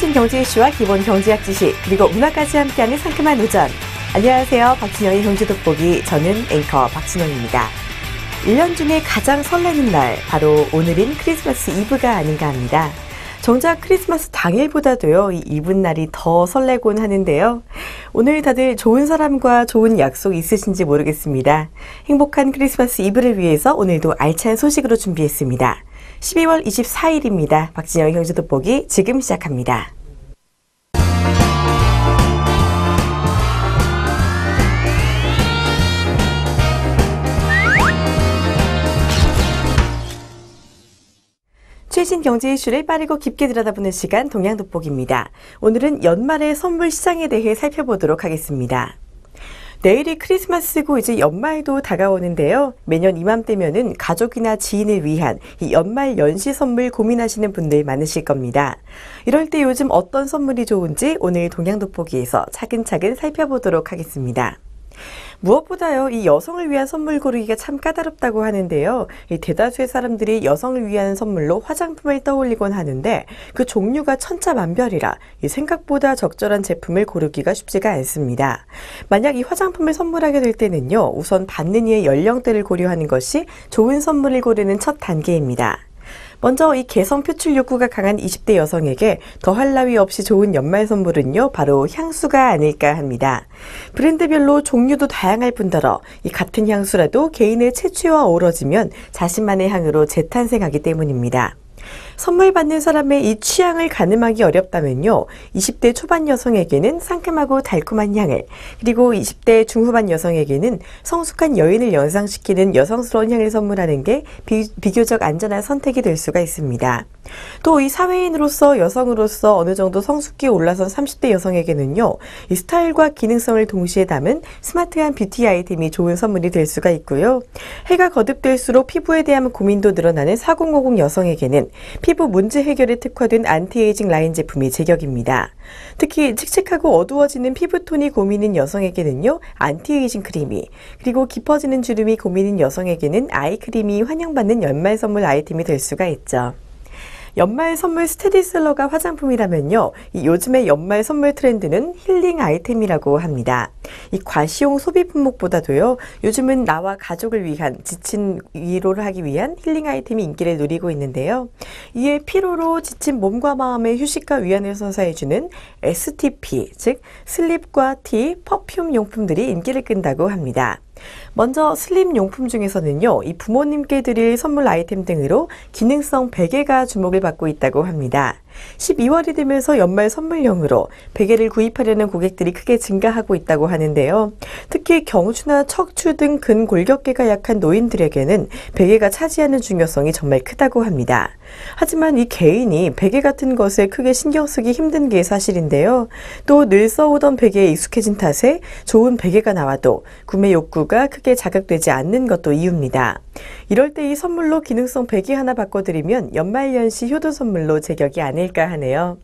최신 경제 이슈와 기본 경제학 지식, 그리고 문화까지 함께하는 상큼한 오전. 안녕하세요. 박진영의 경제 돋보기. 저는 앵커 박진영입니다. 1년 중에 가장 설레는 날, 바로 오늘인 크리스마스 이브가 아닌가 합니다. 정작 크리스마스 당일보다도요, 이 이브날이 더 설레곤 하는데요. 오늘 다들 좋은 사람과 좋은 약속 있으신지 모르겠습니다. 행복한 크리스마스 이브를 위해서 오늘도 알찬 소식으로 준비했습니다. 12월 24일입니다. 박진영의 경제 돋보기 지금 시작합니다. 최신 경제 이슈를 빠르고 깊게 들여다보는 시간 동향 돋보기입니다. 오늘은 연말의 선물 시장에 대해 살펴보도록 하겠습니다. 내일이 크리스마스고 이제 연말도 다가오는데요. 매년 이맘때면은 가족이나 지인을 위한 이 연말 연시 선물 고민하시는 분들 많으실 겁니다. 이럴 때 요즘 어떤 선물이 좋은지 오늘 동향 돋보기에서 차근차근 살펴보도록 하겠습니다. 무엇보다요, 이 여성을 위한 선물 고르기가 참 까다롭다고 하는데요. 이 대다수의 사람들이 여성을 위한 선물로 화장품을 떠올리곤 하는데 그 종류가 천차만별이라 이 생각보다 적절한 제품을 고르기가 쉽지가 않습니다. 만약 이 화장품을 선물하게 될 때는요, 우선 받는 이의 연령대를 고려하는 것이 좋은 선물을 고르는 첫 단계입니다. 먼저 이 개성 표출 욕구가 강한 20대 여성에게 더할 나위 없이 좋은 연말 선물은요, 바로 향수가 아닐까 합니다. 브랜드별로 종류도 다양할 뿐더러 이 같은 향수라도 개인의 체취와 어우러지면 자신만의 향으로 재탄생하기 때문입니다. 선물 받는 사람의 이 취향을 가늠하기 어렵다면요, 20대 초반 여성에게는 상큼하고 달콤한 향을, 그리고 20대 중후반 여성에게는 성숙한 여인을 연상시키는 여성스러운 향을 선물하는 게 비교적 안전한 선택이 될 수가 있습니다. 또 이 사회인으로서 여성으로서 어느 정도 성숙기에 올라선 30대 여성에게는요, 이 스타일과 기능성을 동시에 담은 스마트한 뷰티 아이템이 좋은 선물이 될 수가 있고요. 해가 거듭될수록 피부에 대한 고민도 늘어나는 4050 여성에게는 피부 문제 해결에 특화된 안티에이징 라인 제품이 제격입니다. 특히 칙칙하고 어두워지는 피부톤이 고민인 여성에게는요, 안티에이징 크림이, 그리고 깊어지는 주름이 고민인 여성에게는 아이크림이 환영받는 연말 선물 아이템이 될 수가 있죠. 연말 선물 스테디셀러가 화장품이라면요, 이 요즘의 연말 선물 트렌드는 힐링 아이템이라고 합니다. 이 과시용 소비 품목보다도요, 요즘은 나와 가족을 위한 지친 위로를 하기 위한 힐링 아이템이 인기를 누리고 있는데요. 이에 피로로 지친 몸과 마음의 휴식과 위안을 선사해주는 STP, 즉 슬립과 티, 퍼퓸 용품들이 인기를 끈다고 합니다. 먼저 슬립 용품 중에서는요, 이 부모님께 드릴 선물 아이템 등으로 기능성 베개가 주목을 받고 있다고 합니다. 12월이 되면서 연말 선물용으로 베개를 구입하려는 고객들이 크게 증가하고 있다고 하는데요. 특히 경추나 척추 등 근골격계가 약한 노인들에게는 베개가 차지하는 중요성이 정말 크다고 합니다. 하지만 이 개인이 베개 같은 것에 크게 신경 쓰기 힘든 게 사실인데요. 또 늘 써오던 베개에 익숙해진 탓에 좋은 베개가 나와도 구매 욕구가 크게 자극되지 않는 것도 이유입니다. 이럴 때 이 선물로 기능성 베개 하나 바꿔드리면 연말연시 효도 선물로 제격이 아닐까 하네요.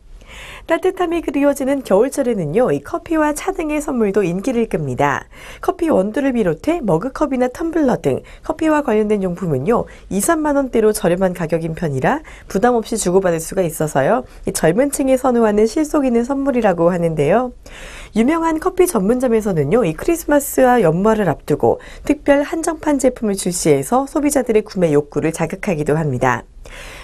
따뜻함이 그리워지는 겨울철에는요, 이 커피와 차 등의 선물도 인기를 끕니다. 커피 원두를 비롯해 머그컵이나 텀블러 등 커피와 관련된 용품은요, 2, 3만 원대로 저렴한 가격인 편이라 부담 없이 주고받을 수가 있어서요, 이 젊은 층이 선호하는 실속 있는 선물이라고 하는데요. 유명한 커피 전문점에서는요, 이 크리스마스와 연말을 앞두고 특별 한정판 제품을 출시해서 소비자들의 구매 욕구를 자극하기도 합니다.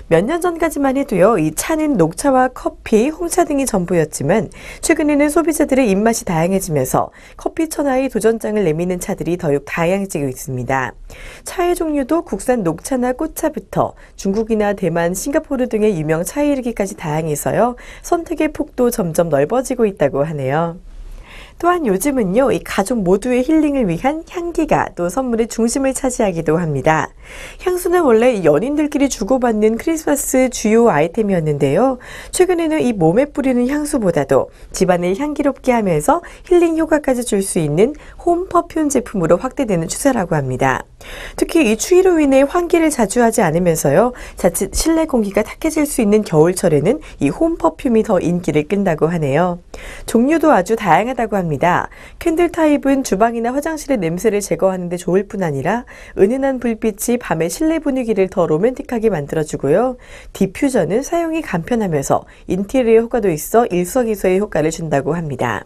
몇 년 전까지만 해도요, 이 차는 녹차와 커피, 홍차 등이 전부였지만 최근에는 소비자들의 입맛이 다양해지면서 커피 천하의 도전장을 내미는 차들이 더욱 다양해지고 있습니다. 차의 종류도 국산 녹차나 꽃차부터 중국이나 대만, 싱가포르 등의 유명 차에 이르기까지 다양해서요, 선택의 폭도 점점 넓어지고 있다고 하네요. 또한 요즘은요, 이 가족 모두의 힐링을 위한 향기가 또 선물의 중심을 차지하기도 합니다. 향수는 원래 연인들끼리 주고받는 크리스마스 주요 아이템이었는데요. 최근에는 이 몸에 뿌리는 향수보다도 집안을 향기롭게 하면서 힐링 효과까지 줄 수 있는 홈 퍼퓸 제품으로 확대되는 추세라고 합니다. 특히 이 추위로 인해 환기를 자주 하지 않으면서요, 자칫 실내 공기가 탁해질 수 있는 겨울철에는 이 홈 퍼퓸이 더 인기를 끈다고 하네요. 종류도 아주 다양하다고 합니다. 합니다. 캔들 타입은 주방이나 화장실의 냄새를 제거하는 데 좋을 뿐 아니라 은은한 불빛이 밤의 실내 분위기를 더 로맨틱하게 만들어주고요. 디퓨저는 사용이 간편하면서 인테리어 효과도 있어 일석이조의 효과를 준다고 합니다.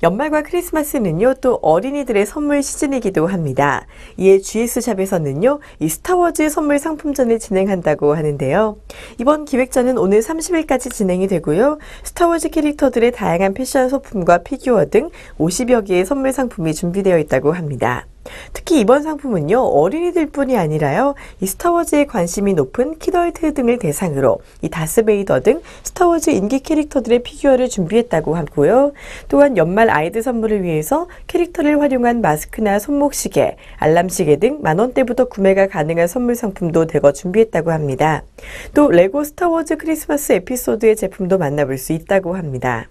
연말과 크리스마스는요, 또 어린이들의 선물 시즌이기도 합니다. 이에 GS샵에서는요, 이 스타워즈 선물 상품전을 진행한다고 하는데요. 이번 기획전은 오늘 30일까지 진행이 되고요. 스타워즈 캐릭터들의 다양한 패션 소품과 피규어 등 50여 개의 선물 상품이 준비되어 있다고 합니다. 특히 이번 상품은요, 어린이들뿐이 아니라요, 이 스타워즈에 관심이 높은 키덜트 등을 대상으로 이 다스베이더 등 스타워즈 인기 캐릭터들의 피규어를 준비했다고 하고요. 또한 연말 아이들 선물을 위해서 캐릭터를 활용한 마스크나 손목시계, 알람시계 등 만원대부터 구매가 가능한 선물 상품도 대거 준비했다고 합니다. 또 레고 스타워즈 크리스마스 에피소드의 제품도 만나볼 수 있다고 합니다.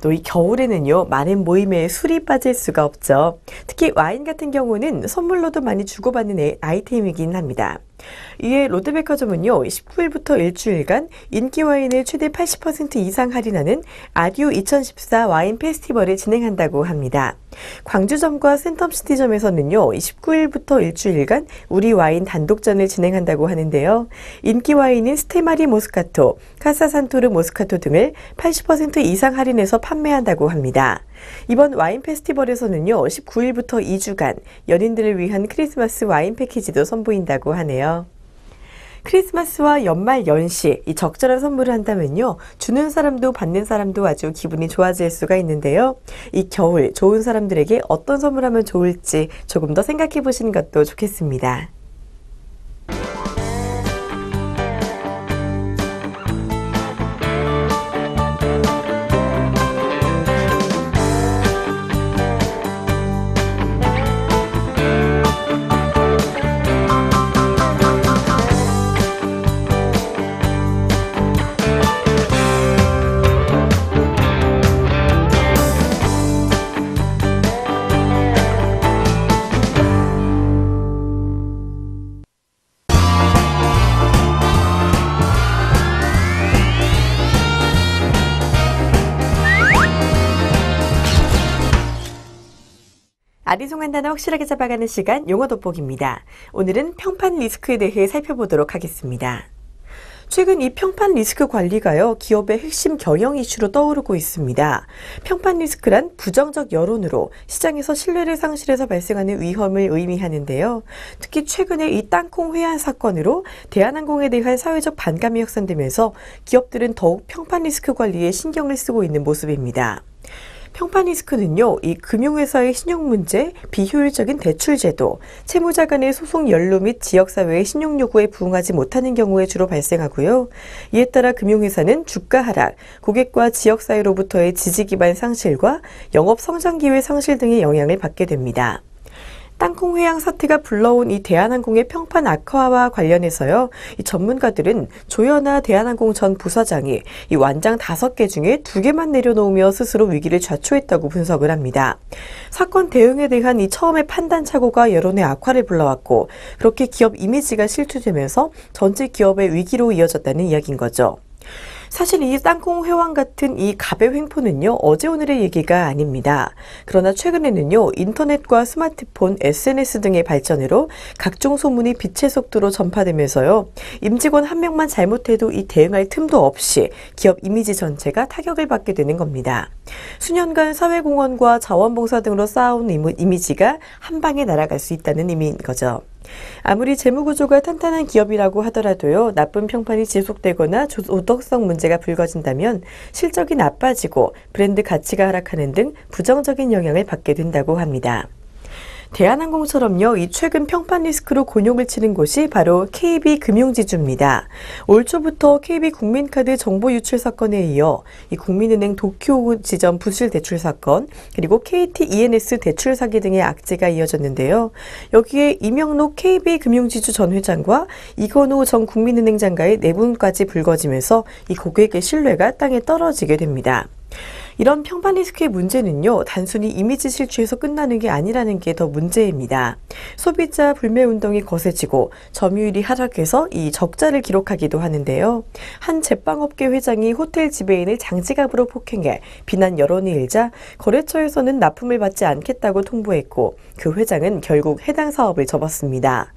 또 이 겨울에는요, 많은 모임에 술이 빠질 수가 없죠. 특히 와인 같은 경우는 선물로도 많이 주고받는 아이템이긴 합니다. 이에 롯데백화점은요, 19일부터 일주일간 인기 와인을 최대 80% 이상 할인하는 아듀 2014 와인 페스티벌을 진행한다고 합니다. 광주점과 센텀시티점에서는요, 19일부터 일주일간 우리 와인 단독전을 진행한다고 하는데요. 인기 와인인 스테마리 모스카토, 카사산토르 모스카토 등을 80% 이상 할인해서 판매한다고 합니다. 이번 와인 페스티벌에서는요, 19일부터 2주간 연인들을 위한 크리스마스 와인 패키지도 선보인다고 하네요. 크리스마스와 연말 연시, 이 적절한 선물을 한다면요, 주는 사람도 받는 사람도 아주 기분이 좋아질 수가 있는데요. 이 겨울 좋은 사람들에게 어떤 선물하면 좋을지 조금 더 생각해 보시는 것도 좋겠습니다. 아리송한 단어 확실하게 잡아가는 시간 용어 돋보기입니다. 오늘은 평판 리스크에 대해 살펴보도록 하겠습니다. 최근 이 평판 리스크 관리가요, 기업의 핵심 경영 이슈로 떠오르고 있습니다. 평판 리스크란 부정적 여론으로 시장에서 신뢰를 상실해서 발생하는 위험을 의미하는데요. 특히 최근에 이 땅콩 회한 사건으로 대한항공에 대한 사회적 반감이 확산되면서 기업들은 더욱 평판 리스크 관리에 신경을 쓰고 있는 모습입니다. 평판 리스크는요, 이 금융회사의 신용 문제, 비효율적인 대출 제도, 채무자 간의 소송 연루 및 지역사회의 신용 요구에 부응하지 못하는 경우에 주로 발생하고요. 이에 따라 금융회사는 주가 하락, 고객과 지역사회로부터의 지지 기반 상실과 영업 성장 기회 상실 등의 영향을 받게 됩니다. 땅콩 회항 사태가 불러온 이 대한항공의 평판 악화와 관련해서요, 이 전문가들은 조현아 대한항공 전 부사장이 이 완장 5개 중에 2개만 내려놓으며 스스로 위기를 자초했다고 분석을 합니다. 사건 대응에 대한 이 처음의 판단 착오가 여론의 악화를 불러왔고, 그렇게 기업 이미지가 실추되면서 전체 기업의 위기로 이어졌다는 이야기인 거죠. 사실 이 땅콩 회왕 같은 이 갑의 횡포는요, 어제 오늘의 얘기가 아닙니다. 그러나 최근에는요, 인터넷과 스마트폰, SNS 등의 발전으로 각종 소문이 빛의 속도로 전파되면서요, 임직원 한 명만 잘못해도 이 대응할 틈도 없이 기업 이미지 전체가 타격을 받게 되는 겁니다. 수년간 사회공헌과 자원봉사 등으로 쌓아온 이미지가 한 방에 날아갈 수 있다는 의미인 거죠. 아무리 재무구조가 탄탄한 기업이라고 하더라도요, 나쁜 평판이 지속되거나 도덕성 문제가 불거진다면 실적이 나빠지고 브랜드 가치가 하락하는 등 부정적인 영향을 받게 된다고 합니다. 대한항공처럼요, 이 최근 평판 리스크로 곤욕을 치는 곳이 바로 KB금융지주입니다. 올 초부터 KB국민카드 정보 유출 사건에 이어 이 국민은행 도쿄 지점 부실 대출 사건, 그리고 KT ENS 대출 사기 등의 악재가 이어졌는데요. 여기에 이명록 KB금융지주 전 회장과 이건호 전 국민은행 장관의 내분까지 불거지면서 이 고객의 신뢰가 땅에 떨어지게 됩니다. 이런 평판 리스크의 문제는요, 단순히 이미지 실추에서 끝나는 게 아니라는 게 더 문제입니다. 소비자 불매 운동이 거세지고 점유율이 하락해서 이 적자를 기록하기도 하는데요. 한 제빵업계 회장이 호텔 지배인을 장지갑으로 폭행해 비난 여론이 일자 거래처에서는 납품을 받지 않겠다고 통보했고 그 회장은 결국 해당 사업을 접었습니다.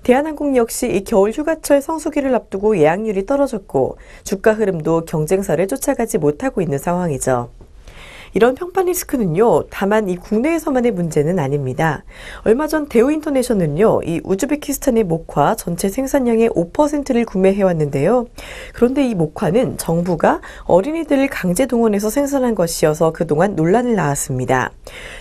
대한항공 역시 이 겨울 휴가철 성수기를 앞두고 예약률이 떨어졌고 주가 흐름도 경쟁사를 쫓아가지 못하고 있는 상황이죠. 이런 평판 리스크는요, 다만 이 국내에서만의 문제는 아닙니다. 얼마 전 대우인터내셔널은요, 이 우즈베키스탄의 목화 전체 생산량의 5%를 구매해왔는데요. 그런데 이 목화는 정부가 어린이들을 강제 동원해서 생산한 것이어서 그동안 논란을 낳았습니다.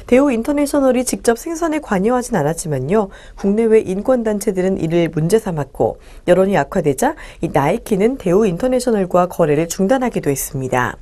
대우인터내셔널이 직접 생산에 관여하진 않았지만요, 국내외 인권단체들은 이를 문제 삼았고, 여론이 악화되자 이 나이키는 대우인터내셔널과 거래를 중단하기도 했습니다.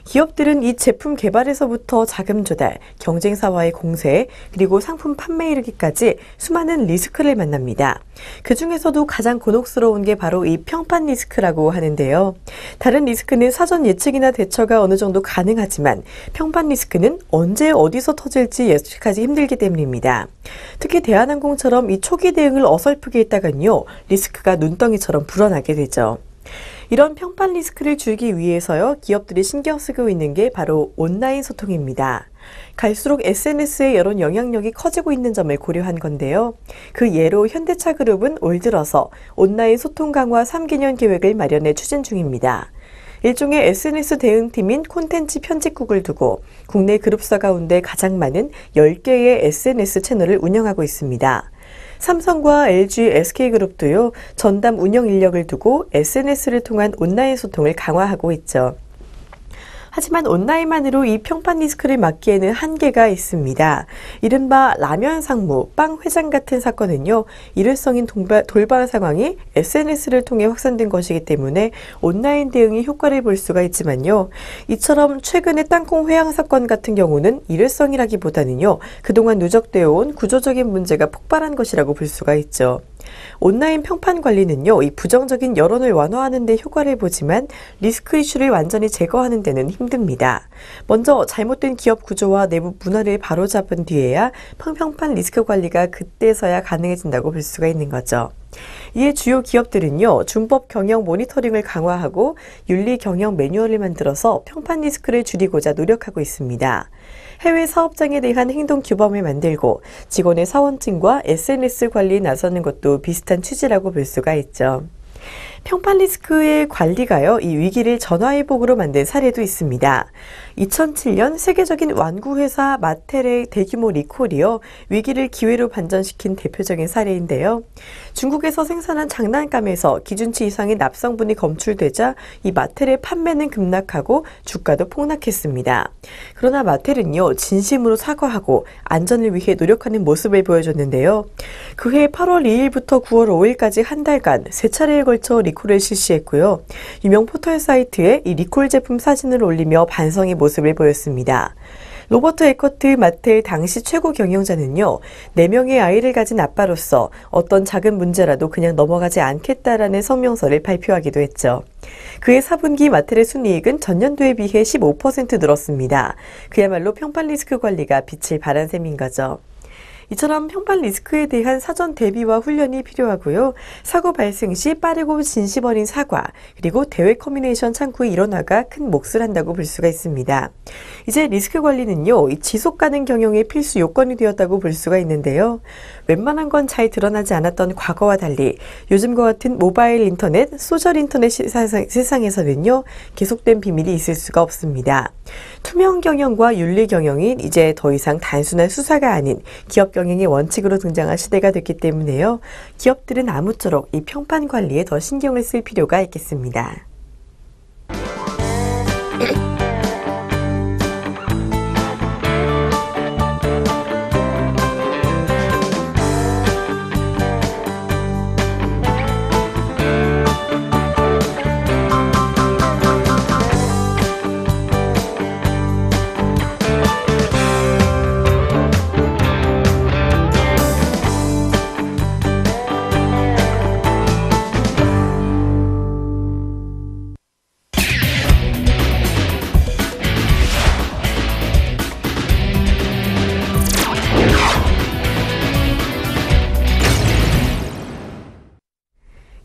기업들은 이 제품 개발에서부터 자금 조달, 경쟁사와의 공세, 그리고 상품 판매에 이르기까지 수많은 리스크를 만납니다. 그 중에서도 가장 곤혹스러운 게 바로 이 평판 리스크라고 하는데요. 다른 리스크는 사전 예측이나 대처가 어느 정도 가능하지만 평판 리스크는 언제 어디서 터질지 예측하기 힘들기 때문입니다. 특히 대한항공처럼 이 초기 대응을 어설프게 했다간요, 리스크가 눈덩이처럼 불어나게 되죠. 이런 평판 리스크를 줄이기 위해서요, 기업들이 신경 쓰고 있는 게 바로 온라인 소통입니다. 갈수록 SNS의 여론 영향력이 커지고 있는 점을 고려한 건데요. 그 예로 현대차 그룹은 올 들어서 온라인 소통 강화 3개년 계획을 마련해 추진 중입니다. 일종의 SNS 대응팀인 콘텐츠 편집국을 두고 국내 그룹사 가운데 가장 많은 10개의 SNS 채널을 운영하고 있습니다. 삼성과 LG, SK그룹도요, 전담 운영 인력을 두고 SNS를 통한 온라인 소통을 강화하고 있죠. 하지만 온라인만으로 이 평판 리스크를 막기에는 한계가 있습니다. 이른바 라면 상무, 빵 회장 같은 사건은요, 일회성인 돌발 상황이 SNS를 통해 확산된 것이기 때문에 온라인 대응이 효과를 볼 수가 있지만요. 이처럼 최근의 땅콩 회항 사건 같은 경우는 일회성이라기보다는요, 그동안 누적되어 온 구조적인 문제가 폭발한 것이라고 볼 수가 있죠. 온라인 평판 관리는요, 이 부정적인 여론을 완화하는 데 효과를 보지만 리스크 이슈를 완전히 제거하는 데는 힘듭니다. 먼저 잘못된 기업 구조와 내부 문화를 바로잡은 뒤에야 평판 리스크 관리가 그때서야 가능해진다고 볼 수가 있는 거죠. 이에 주요 기업들은요, 준법 경영 모니터링을 강화하고 윤리 경영 매뉴얼을 만들어서 평판 리스크를 줄이고자 노력하고 있습니다. 해외 사업장에 대한 행동 규범을 만들고 직원의 사원증과 SNS 관리에 나서는 것도 비슷한 취지라고 볼 수가 있죠. 평판 리스크의 관리가요, 이 위기를 전화위복으로 만든 사례도 있습니다. 2007년 세계적인 완구회사 마텔의 대규모 리콜이요, 위기를 기회로 반전시킨 대표적인 사례인데요. 중국에서 생산한 장난감에서 기준치 이상의 납성분이 검출되자 이 마텔의 판매는 급락하고 주가도 폭락했습니다. 그러나 마텔은요, 진심으로 사과하고 안전을 위해 노력하는 모습을 보여줬는데요. 그해 8월 2일부터 9월 5일까지 한 달간 3차례에 걸쳐 리콜을 실시했고요. 유명 포털 사이트에 이 리콜 제품 사진을 올리며 반성의 모습을 보였습니다. 로버트 에커트 마텔 당시 최고 경영자는요, 4명의 아이를 가진 아빠로서 어떤 작은 문제라도 그냥 넘어가지 않겠다라는 성명서를 발표하기도 했죠. 그해 4분기 마텔의 순이익은 전년도에 비해 15% 늘었습니다. 그야말로 평판 리스크 관리가 빛을 발한 셈인 거죠. 이처럼 평판 리스크에 대한 사전 대비와 훈련이 필요하고요. 사고 발생 시 빠르고 진심 어린 사과, 그리고 대외 커뮤니케이션 창구의 일원화가 큰 몫을 한다고 볼 수가 있습니다. 이제 리스크 관리는요, 이 지속 가능 경영의 필수 요건이 되었다고 볼 수가 있는데요. 웬만한 건 잘 드러나지 않았던 과거와 달리 요즘과 같은 모바일 인터넷, 소셜 인터넷 세상에서는요, 계속된 비밀이 있을 수가 없습니다. 투명 경영과 윤리 경영이 이제 더 이상 단순한 수사가 아닌 기업 경영의 원칙으로 등장한 시대가 됐기 때문에요. 기업들은 아무쪼록 이 평판 관리에 더 신경을 쓸 필요가 있겠습니다.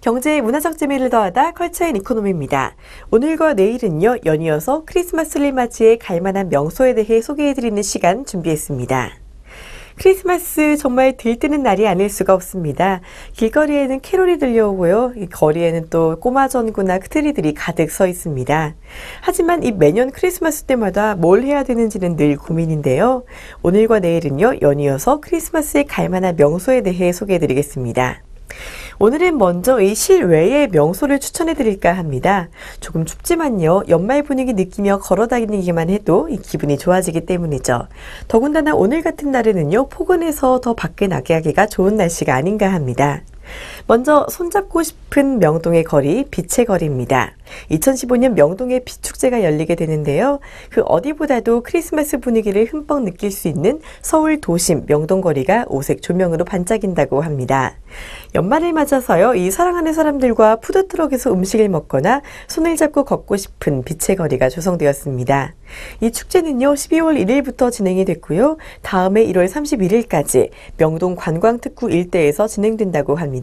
경제의 문화적 재미를 더하다 컬처 앤 이코노미입니다. 오늘과 내일은요, 연이어서 크리스마스를 맞이해 갈만한 명소에 대해 소개해드리는 시간 준비했습니다. 크리스마스 정말 들뜨는 날이 아닐 수가 없습니다. 길거리에는 캐롤이 들려오고요. 이 거리에는 또 꼬마 전구나 트리들이 가득 서 있습니다. 하지만 이 매년 크리스마스 때마다 뭘 해야 되는지는 늘 고민인데요. 오늘과 내일은요, 연이어서 크리스마스에 갈만한 명소에 대해 소개해드리겠습니다. 오늘은 먼저 이 실외의 명소를 추천해 드릴까 합니다. 조금 춥지만요, 연말 분위기 느끼며 걸어 다니기만 해도 이 기분이 좋아지기 때문이죠. 더군다나 오늘 같은 날에는요, 포근해서 더 밖에 나가기가 좋은 날씨가 아닌가 합니다. 먼저 손잡고 싶은 명동의 거리, 빛의 거리입니다. 2015년 명동의 빛축제가 열리게 되는데요. 그 어디보다도 크리스마스 분위기를 흠뻑 느낄 수 있는 서울 도심 명동거리가 오색 조명으로 반짝인다고 합니다. 연말을 맞아서요, 이 사랑하는 사람들과 푸드트럭에서 음식을 먹거나 손을 잡고 걷고 싶은 빛의 거리가 조성되었습니다. 이 축제는요, 12월 1일부터 진행이 됐고요. 다음해 1월 31일까지 명동 관광특구 일대에서 진행된다고 합니다.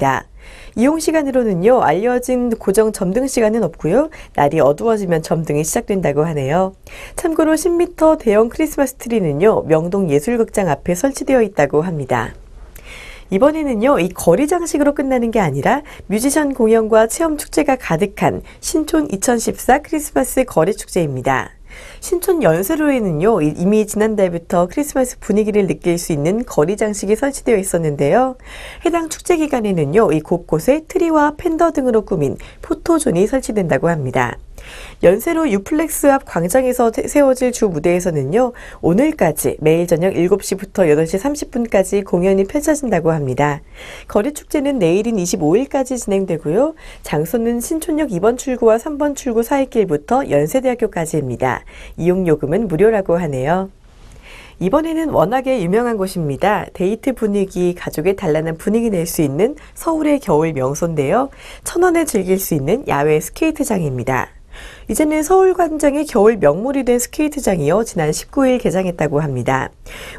이용 시간으로는요, 알려진 고정 점등 시간은 없고요. 날이 어두워지면 점등이 시작된다고 하네요. 참고로 10m 대형 크리스마스 트리는요, 명동 예술극장 앞에 설치되어 있다고 합니다. 이번에는요, 이 거리 장식으로 끝나는 게 아니라 뮤지션 공연과 체험 축제가 가득한 신촌 2014 크리스마스 거리 축제입니다. 신촌 연세로에는요, 이미 지난달부터 크리스마스 분위기를 느낄 수 있는 거리 장식이 설치되어 있었는데요. 해당 축제 기간에는요, 이 곳곳에 트리와 팬더 등으로 꾸민 포토존이 설치된다고 합니다. 연세로 유플렉스 앞 광장에서 세워질 주 무대에서는요, 오늘까지 매일 저녁 7시부터 8시 30분까지 공연이 펼쳐진다고 합니다. 거리축제는 내일인 25일까지 진행되고요. 장소는 신촌역 2번 출구와 3번 출구 사이길부터 연세대학교까지입니다. 이용요금은 무료라고 하네요. 이번에는 워낙에 유명한 곳입니다. 데이트 분위기, 가족의 단란한 분위기 낼 수 있는 서울의 겨울 명소인데요. 1,000원에 즐길 수 있는 야외 스케이트장입니다. 이제는 서울광장의 겨울 명물이 된 스케이트장이요, 지난 19일 개장했다고 합니다.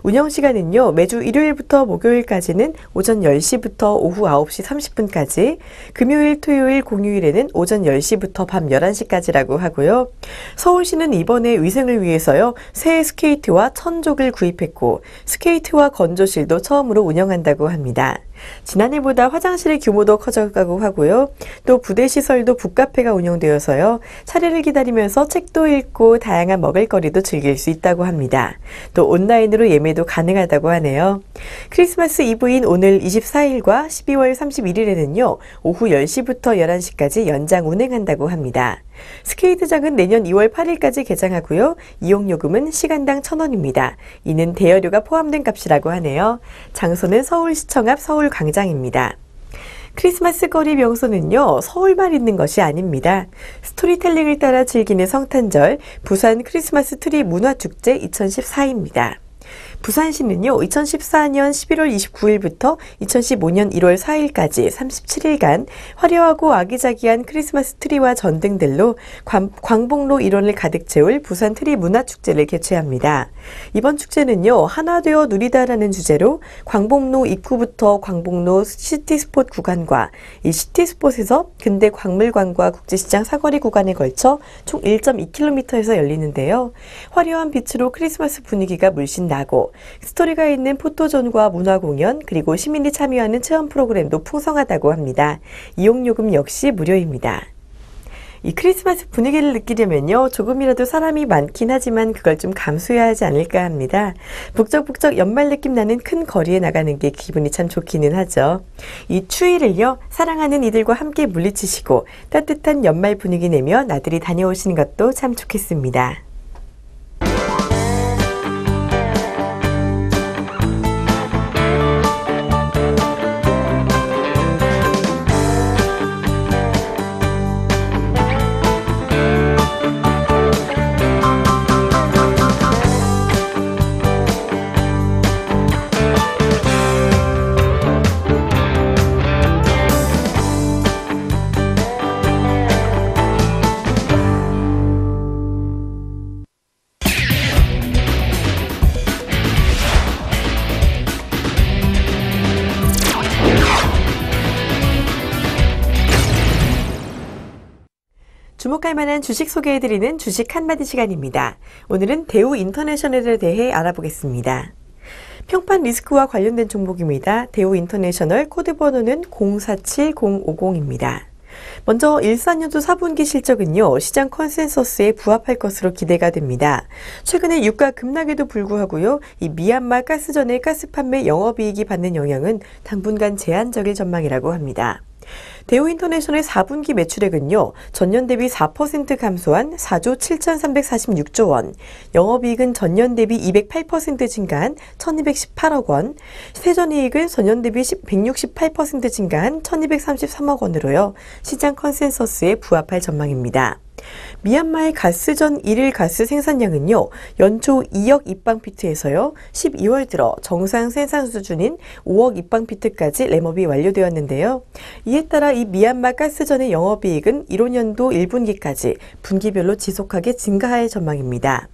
운영시간은요, 매주 일요일부터 목요일까지는 오전 10시부터 오후 9시 30분까지, 금요일, 토요일, 공휴일에는 오전 10시부터 밤 11시까지라고 하고요. 서울시는 이번에 위생을 위해서요, 새 스케이트와 천족을 구입했고, 스케이트와 건조실도 처음으로 운영한다고 합니다. 지난해보다 화장실의 규모도 커져가고 하고요. 또 부대 시설도 북카페가 운영되어서요, 차례를 기다리면서 책도 읽고 다양한 먹을거리도 즐길 수 있다고 합니다. 또 온라인으로 예매도 가능하다고 하네요. 크리스마스 이브인 오늘 24일과 12월 31일에는요, 오후 10시부터 11시까지 연장 운행한다고 합니다. 스케이트장은 내년 2월 8일까지 개장하고요. 이용요금은 시간당 1,000원입니다. 이는 대여료가 포함된 값이라고 하네요. 장소는 서울시청 앞 서울광장입니다. 크리스마스 거리 명소는요, 서울만 있는 것이 아닙니다. 스토리텔링을 따라 즐기는 성탄절, 부산 크리스마스 트리 문화축제 2014입니다. 부산시는요, 2014년 11월 29일부터 2015년 1월 4일까지 37일간 화려하고 아기자기한 크리스마스 트리와 전등들로 광복로 일원을 가득 채울 부산 트리 문화축제를 개최합니다. 이번 축제는요, 하나 되어 누리다라는 주제로 광복로 입구부터 광복로 시티스폿 구간과 이 시티스폿에서 근대 광물관과 국제시장 사거리 구간에 걸쳐 총 1.2km에서 열리는데요. 화려한 빛으로 크리스마스 분위기가 물씬 나고 스토리가 있는 포토존과 문화공연, 그리고 시민이 참여하는 체험 프로그램도 풍성하다고 합니다. 이용요금 역시 무료입니다. 이 크리스마스 분위기를 느끼려면요, 조금이라도 사람이 많긴 하지만 그걸 좀 감수해야 하지 않을까 합니다. 북적북적 연말 느낌 나는 큰 거리에 나가는 게 기분이 참 좋기는 하죠. 이 추위를요, 사랑하는 이들과 함께 물리치시고 따뜻한 연말 분위기 내며 나들이 다녀오시는 것도 참 좋겠습니다. 주목할 만한 주식 소개해드리는 주식 한마디 시간입니다. 오늘은 대우 인터내셔널에 대해 알아보겠습니다. 평판 리스크와 관련된 종목입니다. 대우 인터내셔널 코드 번호는 047050입니다. 먼저 14년도 4분기 실적은요, 시장 컨센서스에 부합할 것으로 기대가 됩니다. 최근에 유가 급락에도 불구하고요, 이 미얀마 가스전의 가스 판매 영업이익이 받는 영향은 당분간 제한적일 전망이라고 합니다. 대우 인터내셔널 4분기 매출액은요, 전년 대비 4% 감소한 4조 7,346조 원, 영업이익은 전년 대비 208% 증가한 1,218억 원, 세전이익은 전년 대비 168% 증가한 1,233억 원으로요, 시장 컨센서스에 부합할 전망입니다. 미얀마의 가스전 1일 가스 생산량은요, 연초 2억 입방피트에서요, 12월 들어 정상 생산 수준인 5억 입방피트까지 램업이 완료되었는데요. 이에 따라 이 미얀마 가스전의 영업이익은 15년도 1분기까지 분기별로 지속하게 증가할 전망입니다.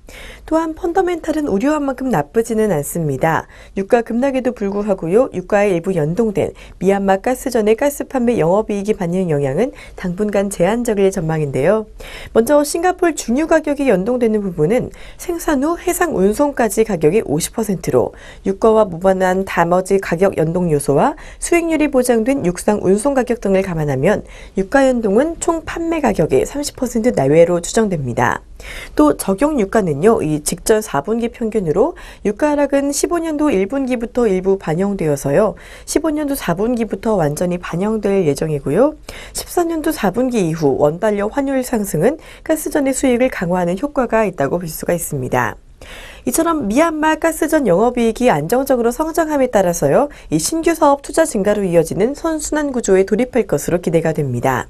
또한 펀더멘탈은 우려한 만큼 나쁘지는 않습니다. 유가 급락에도 불구하고요, 유가에 일부 연동된 미얀마 가스전의 가스 판매 영업이익이 받는 영향은 당분간 제한적일 전망인데요. 먼저 싱가포르 중유 가격이 연동되는 부분은 생산 후 해상 운송까지 가격이 50%로 유가와 무관한 나머지 가격 연동 요소와 수익률이 보장된 육상 운송 가격 등을 감안하면 유가 연동은 총 판매 가격의 30% 내외로 추정됩니다. 또 적용 유가는요, 이 직전 4분기 평균으로 유가 하락은 15년도 1분기부터 일부 반영되어서요, 15년도 4분기부터 완전히 반영될 예정이고요. 14년도 4분기 이후 원달러 환율 상승은 가스전의 수익을 강화하는 효과가 있다고 볼 수가 있습니다. 이처럼 미얀마 가스전 영업이익이 안정적으로 성장함에 따라서요, 이 신규 사업 투자 증가로 이어지는 선순환 구조에 돌입할 것으로 기대가 됩니다.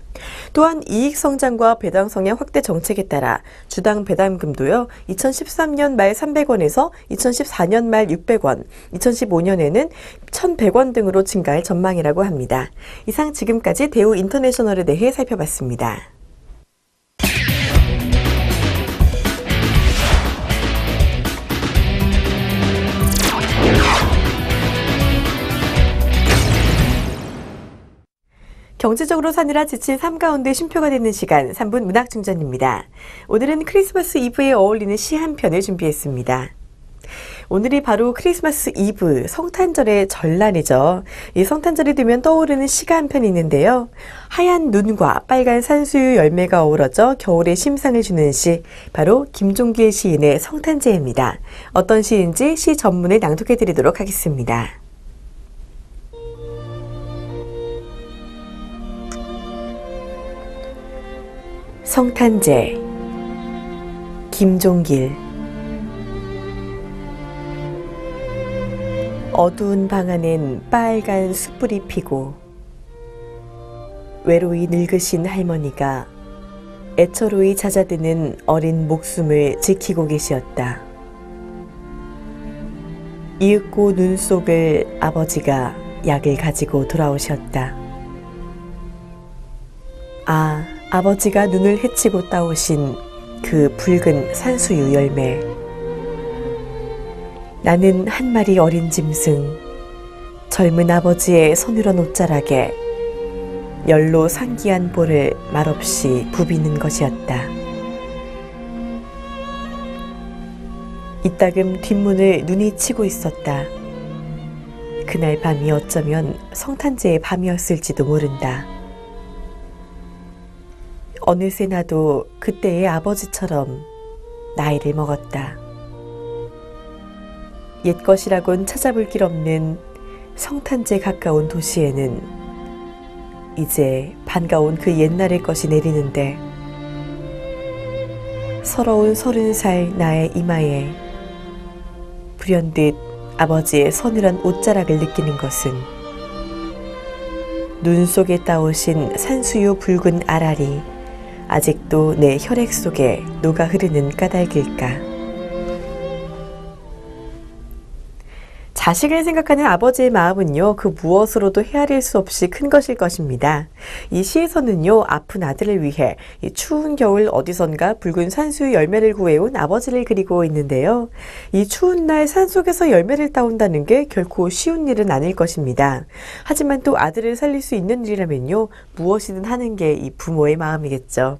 또한 이익 성장과 배당 성향 확대 정책에 따라 주당 배당금도요, 2013년 말 300원에서 2014년 말 600원, 2015년에는 1100원 등으로 증가할 전망이라고 합니다. 이상 지금까지 대우 인터내셔널에 대해 살펴봤습니다. 경제적으로 사느라 지친 삶 가운데 쉼표가 되는 시간 3분 문학충전입니다. 오늘은 크리스마스 이브에 어울리는 시 한 편을 준비했습니다. 오늘이 바로 크리스마스 이브, 성탄절의 전날이죠. 이 성탄절이 되면 떠오르는 시가 한 편 있는데요. 하얀 눈과 빨간 산수유 열매가 어우러져 겨울에 심상을 주는 시, 바로 김종길 시인의 성탄제입니다. 어떤 시인지 시 전문을 낭독해 드리도록 하겠습니다. 성탄제, 김종길. 어두운 방 안엔 빨간 숯불이 피고 외로이 늙으신 할머니가 애처로이 잦아드는 어린 목숨을 지키고 계시었다. 이윽고 눈 속을 아버지가 약을 가지고 돌아오셨다. 아, 아버지가 눈을 헤치고 따오신 그 붉은 산수유 열매. 나는 한 마리 어린 짐승, 젊은 아버지의 서늘한 옷자락에 열로 상기한 볼을 말없이 부비는 것이었다. 이따금 뒷문을 눈이 치고 있었다. 그날 밤이 어쩌면 성탄제의 밤이었을지도 모른다. 어느새 나도 그때의 아버지처럼 나이를 먹었다. 옛것이라곤 찾아볼 길 없는 성탄제 가까운 도시에는 이제 반가운 그 옛날의 것이 내리는데, 서러운 30살 나의 이마에 불현듯 아버지의 서늘한 옷자락을 느끼는 것은 눈 속에 따오신 산수유 붉은 알알이 아직도 내 혈액 속에 녹아 흐르는 까닭일까. 자식을 생각하는 아버지의 마음은요, 그 무엇으로도 헤아릴 수 없이 큰 것일 것입니다. 이 시에서는요, 아픈 아들을 위해 이 추운 겨울 어디선가 붉은 산수유 열매를 구해온 아버지를 그리고 있는데요. 이 추운 날 산속에서 열매를 따온다는 게 결코 쉬운 일은 아닐 것입니다. 하지만 또 아들을 살릴 수 있는 일이라면요, 무엇이든 하는 게 이 부모의 마음이겠죠.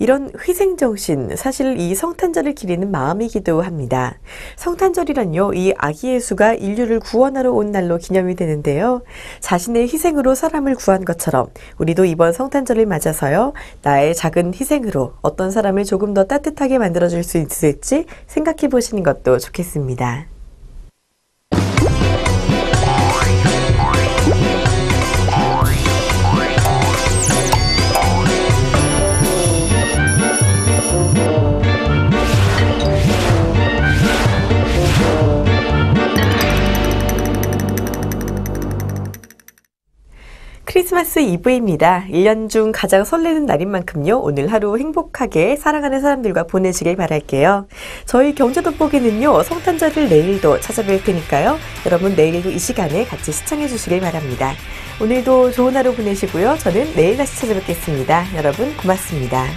이런 희생정신, 사실 이 성탄절을 기리는 마음이기도 합니다. 성탄절이란요, 이 아기 예수가 인류를 구원하러 온 날로 기념이 되는데요. 자신의 희생으로 사람을 구한 것처럼 우리도 이번 성탄절을 맞아서요, 나의 작은 희생으로 어떤 사람을 조금 더 따뜻하게 만들어줄 수 있을지 생각해 보시는 것도 좋겠습니다. 크리스마스 이브입니다. 1년 중 가장 설레는 날인 만큼요. 오늘 하루 행복하게 사랑하는 사람들과 보내시길 바랄게요. 저희 경제돋보기는요. 성탄절을 내일도 찾아뵐 테니까요. 여러분 내일도 이 시간에 같이 시청해 주시길 바랍니다. 오늘도 좋은 하루 보내시고요. 저는 내일 다시 찾아뵙겠습니다. 여러분 고맙습니다.